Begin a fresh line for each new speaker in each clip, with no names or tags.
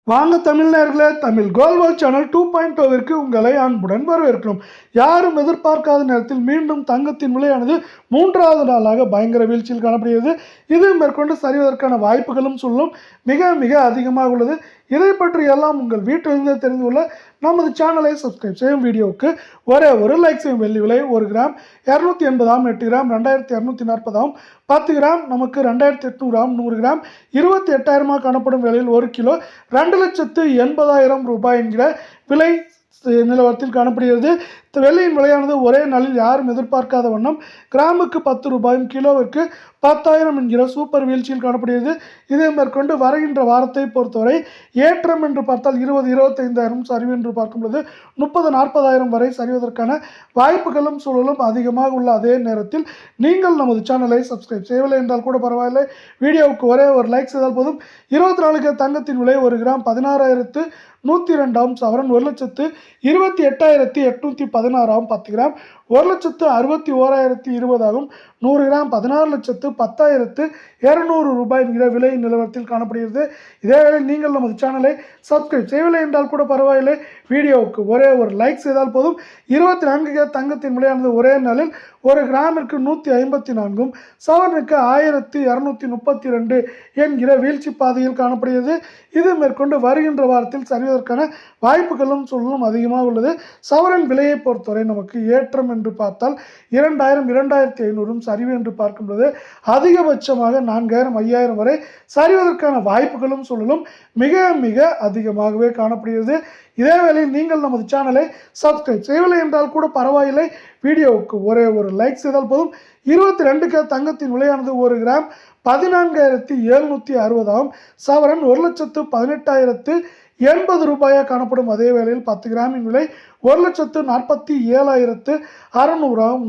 வாங்க தமிழ்நேயர்களே, தமிழ் கோல்வால் சேனல் 2.0விற்கு உங்களை அன்புடன் வரவேற்கிறோம். யாரும் எதிர்பார்க்காத நேரத்தில் மீண்டும் தங்கத்தின் விலையானது 3வது நாளாக பயங்கர வீழ்ச்சியில் காணப்படுகிறது. இது மேற்கொண்டு சரிவதற்கான வாய்ப்புகளும் சொல்லும் மிக மிக அதிகமாக உள்ளது. இதை பற்றி எல்லாம் உங்கள் வீட்டிலிருந்தே தெரிந்து கொள்ள நமது சேனலை சப்ஸ்கிரைப் செய்யும். வீடியோவுக்கு ஒரே ஒரு லைக் செய்யும். வெள்ளி விலை 1 கிராம் 280 8 கிராம் 2240 10 கிராம் நமக்கு 2800 100 கிராம் 28,000 காணப்படும் வேளையில் 1 கிலோ 2,80,000 ரூபாய் என்கிற விலை நிலவரத்தில் காணப்படுகிறது. வெள்ளியின் விலையானது ஒரே நாளில் யாரும் எதிர்பார்க்காத வண்ணம் கிராமுக்கு 10 ரூபாயும் கிலோவிற்கு 10,000 என்கிற சூப்பர் வீழ்ச்சியில் காணப்படுகிறது. இதை மேற்கொண்டு வருகின்ற வாரத்தை பொறுத்தவரை ஏற்றம் என்று பார்த்தால் 20,000-25,000 சரிவு என்று பார்க்கும்போது 30,000-40,000 வரை சரிவதற்கான வாய்ப்புகளும் சூழலும் அதிகமாக உள்ள அதே நேரத்தில் நீங்கள் நமது சேனலை சப்ஸ்கிரைப் செய்யவில்லை என்றால் கூட பரவாயில்லை, வீடியோவுக்கு ஒரே ஒரு லைக் செய்தால் போதும். 24 தங்கத்தின் விலை 1 கிராம் 16,102 சவரன் 1,28,816 10 கிராம் 1,61,020 100 கிராம் 16,10,200 ரூபாய் என்கிற விலை நிலவரத்தில் காணப்படுகிறது. இதேவேளை நீங்கள் நமது சேனலை சப்ஸ்கிரைப் செய்யவில்லை என்றால் கூட பரவாயில்லை, வீடியோவுக்கு ஒரே ஒரு லைக் செய்தால் போதும். 24 தங்கத்தின் விலையானது ஒரே நாளில் 1 கிராமிற்கு 154 சவரனுக்கு 1,232 என்கிற வீழ்ச்சி பாதையில் காணப்படுகிறது. இது மேற்கொண்டு வருகின்ற வாரத்தில் சரிவதற்கான வாய்ப்புகளும் சூழலும் அதிகமாக உள்ளது. சவரன் விலையை பொறுத்தவரை நமக்கு ஏற்றம் என்று பார்த்தால் 2,000-2,500 சரிவு என்று பார்க்கும்போது அதிகபட்சமாக 4,000-5,000 வரை சரிவதற்கான வாய்ப்புகளும் சூழலும் மிக மிக அதிகமாகவே காணப்படுகிறது. இதேவேளை நீங்கள் நமது சேனலை சப்ஸ்கிரைப் செய்யவில்லை என்றால் கூட பரவாயில்லை, வீடியோவுக்கு ஒரே ஒரு லைக் செய்தால் போதும். 22 தங்கத்தின் விலையானது 1 கிராம் 14,760 சவரன் 1,18,080 ரூபாயாக காணப்படும். அதே வேளையில் 10 கிராமின் விலை 1,47,600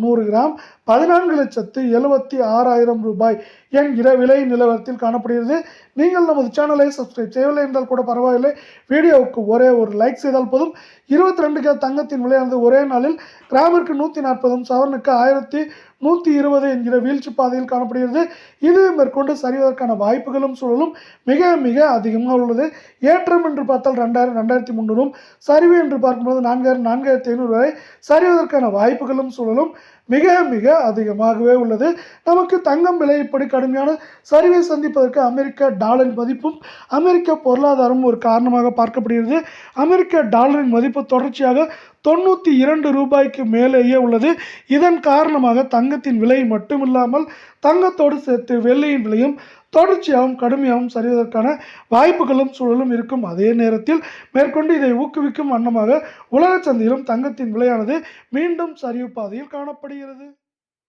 100 கிராம் 14,76,000 ரூபாய் என்கிற விலை நிலவரத்தில் காணப்படுகிறது. நீங்கள் நமது சேனலை சப்ஸ்கிரைப் செய்யவில்லை என்றால் கூட பரவாயில்லை, வீடியோவுக்கு ஒரே ஒரு லைக் செய்தால் போதும். 22 தங்கத்தின் விலையானது ஒரே நாளில் கிராமிற்கு 140 சவரனுக்கு 1,120 என்கிற வீழ்ச்சி பாதையில் காணப்படுகிறது. இது மேற்கொண்டு சரிவதற்கான வாய்ப்புகளும் சூழலும் மிக மிக அதிகமாக உள்ளது. ஏற்றம் என்று பார்த்தால் 2,000-2,300 சரிவு என்று பார்க்கும்போது 4,000-4,500 வரை சரிவதற்கான வாய்ப்புகளும் சூழலும் மிக மிக அதிகமாகவே உள்ளது. நமக்கு தங்கம் விலை இப்படி கடுமையான சரிவை சந்திப்பதற்கு அமெரிக்க டாலரின் மதிப்பும் அமெரிக்க பொருளாதாரமும் ஒரு காரணமாக பார்க்கப்படுகிறது. அமெரிக்க டாலரின் மதிப்பு தொடர்ச்சியாக 92 ரூபாய்க்கு மேலேயே உள்ளது. இதன் காரணமாக தங்கத்தின் விலை மட்டுமில்லாமல் தங்கத்தோடு சேர்த்து வெள்ளியின் விலையும் தொடர்ச்சியாகவும் கடுமையாகவும் சரிவதற்கான வாய்ப்புகளும் சூழலும் இருக்கும். அதே நேரத்தில் மேற்கொண்டு இதை ஊக்குவிக்கும் வண்ணமாக உலக சந்தையிலும் தங்கத்தின் விலையானது மீண்டும் சரிவு பாதையில் காணப்படுகிறது.